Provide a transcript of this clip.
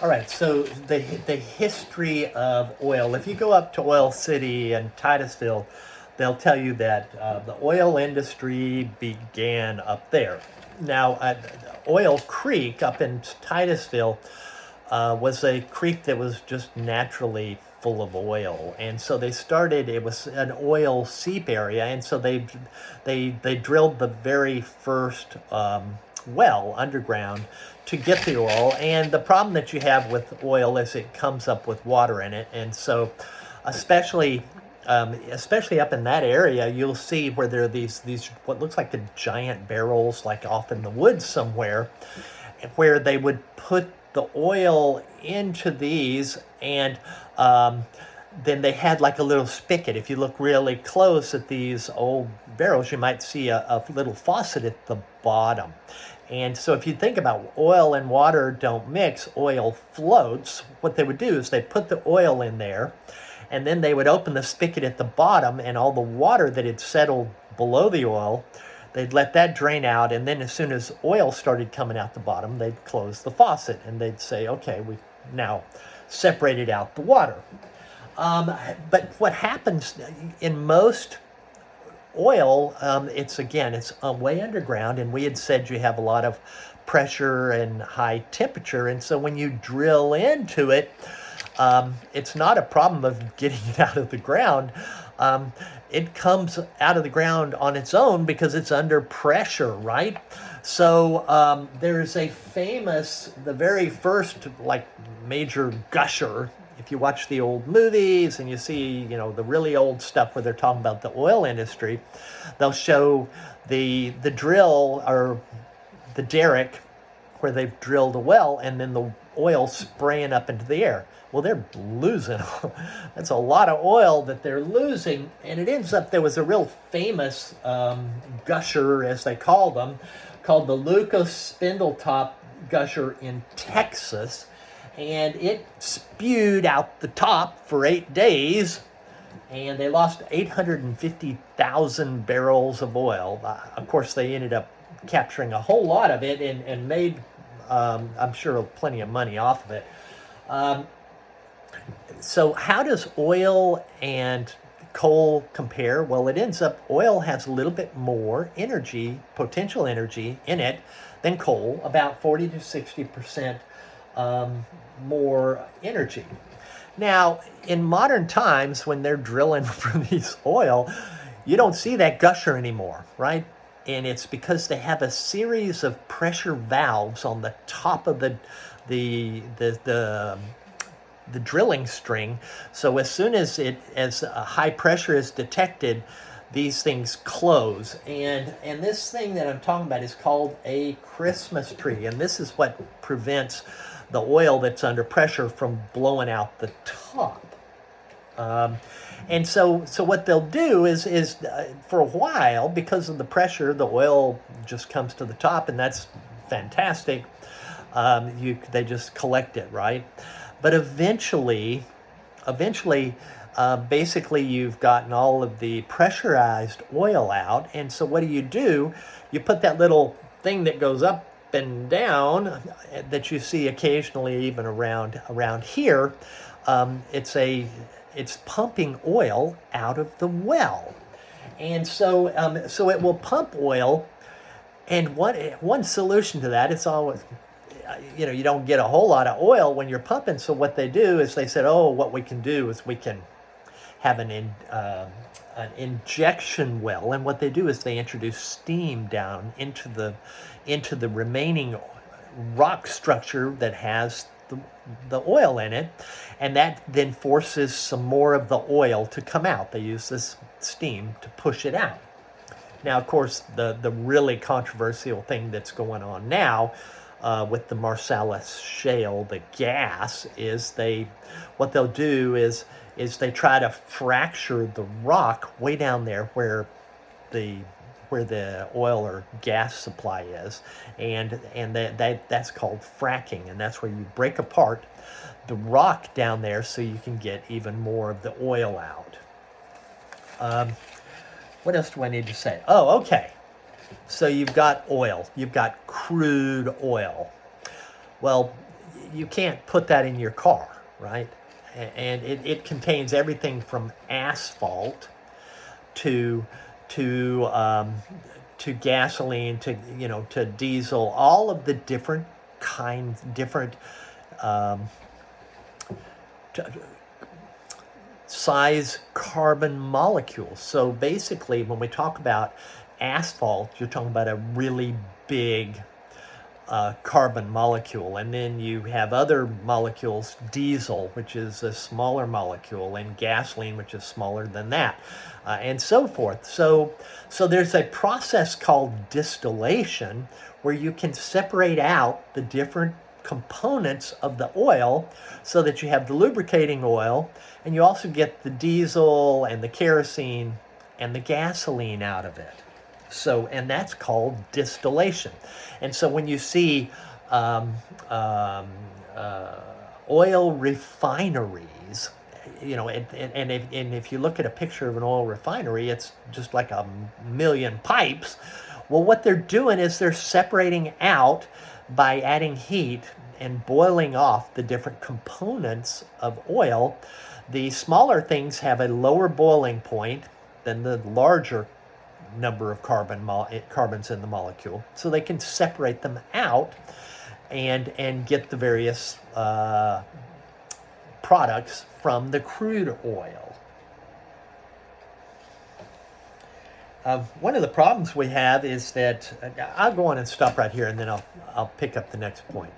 All right, so the history of oil. If you go up to Oil City and Titusville, they'll tell you that the oil industry began up there. Now, Oil Creek up in Titusville was a creek that was just naturally full of oil, and so they started. It was an oil seep area, and so they drilled the very first well underground to get the oil. And the problem that you have with oil is it comes up with water in it, and so especially especially up in that area, you'll see where there are these what looks like the giant barrels, like off in the woods somewhere, where they would put the oil into these, and then they had like a little spigot. If you look really close at these old barrels, you might see a little faucet at the bottom. And so if you think about oil and water don't mix, oil floats. What they would do is they put the oil in there, and then they would open the spigot at the bottom, and all the water that had settled below the oil, they'd let that drain out, and then as soon as oil started coming out the bottom, they'd close the faucet, and they'd say, okay, we've now separated out the water. But what happens in most oil, it's way underground, and we had said you have a lot of pressure and high temperature, and so when you drill into it, it's not a problem of getting it out of the ground. It comes out of the ground on its own because it's under pressure, right? So there's the very first like major gusher. If you watch the old movies and you see, the really old stuff where they're talking about the oil industry, they'll show the drill or the derrick where they've drilled a well, and then the oil spraying up into the air. Well, they're losing. That's a lot of oil that they're losing, and it ends up there was a real famous gusher, as they call them, called the Lucas Spindletop gusher in Texas, and it spewed out the top for 8 days, and they lost 850,000 barrels of oil. Of course, they ended up capturing a whole lot of it and made, I'm sure, plenty of money off of it. So how does oil and coal compare? Well, oil has a little bit more energy, potential energy in it than coal, about 40 to 60% more energy. Now, in modern times, when they're drilling for these oil, you don't see that gusher anymore, right? And it's because they have a series of pressure valves on the top of the drilling string. So as soon as a high pressure is detected, these things close. And this thing that I'm talking about is called a Christmas tree, and this is what prevents the oil that's under pressure from blowing out the top. And so what they'll do is for a while, because of the pressure, the oil just comes to the top, and that's fantastic. They just collect it, right? But eventually, basically, you've gotten all of the pressurized oil out, and so what do? You put that little thing that goes up and down that you see occasionally even around here. It's pumping oil out of the well, and so it will pump oil. And one solution to that, it's always, you don't get a whole lot of oil when you're pumping. So what they do is they said, oh, what we can do is we can have an injection well, and what they do is they introduce steam down into the remaining rock structure that has the oil in it, and that then forces some more of the oil to come out. They use this steam to push it out. Now, of course, the really controversial thing that's going on now with the Marcellus shale, the gas, is what they'll do is they try to fracture the rock way down there where the oil or gas supply is, and that's called fracking, and that's where you break apart the rock down there so you can get even more of the oil out. What else do I need to say? Oh, okay. So you've got oil. You've got crude oil. Well, you can't put that in your car, right? And it contains everything from asphalt to to um, to gasoline, to to diesel, all of the different kinds, different um, t- size carbon molecules. So basically, when we talk about asphalt, you're talking about a really big carbon molecule. And then you have other molecules, diesel, which is a smaller molecule, and gasoline, which is smaller than that, and so forth. So there's a process called distillation where you can separate out the different components of the oil so that you have the lubricating oil, and you also get the diesel and the kerosene and the gasoline out of it. So, and that's called distillation. And so when you see um, um, uh, oil refineries, and if you look at a picture of an oil refinery, it's just like a million pipes. Well, what they're doing is they're separating out by adding heat and boiling off the different components of oil. The smaller things have a lower boiling point than the larger number of carbons in the molecule, so they can separate them out and get the various products from the crude oil. One of the problems we have is that I'll go on and stop right here, and then I'll pick up the next point.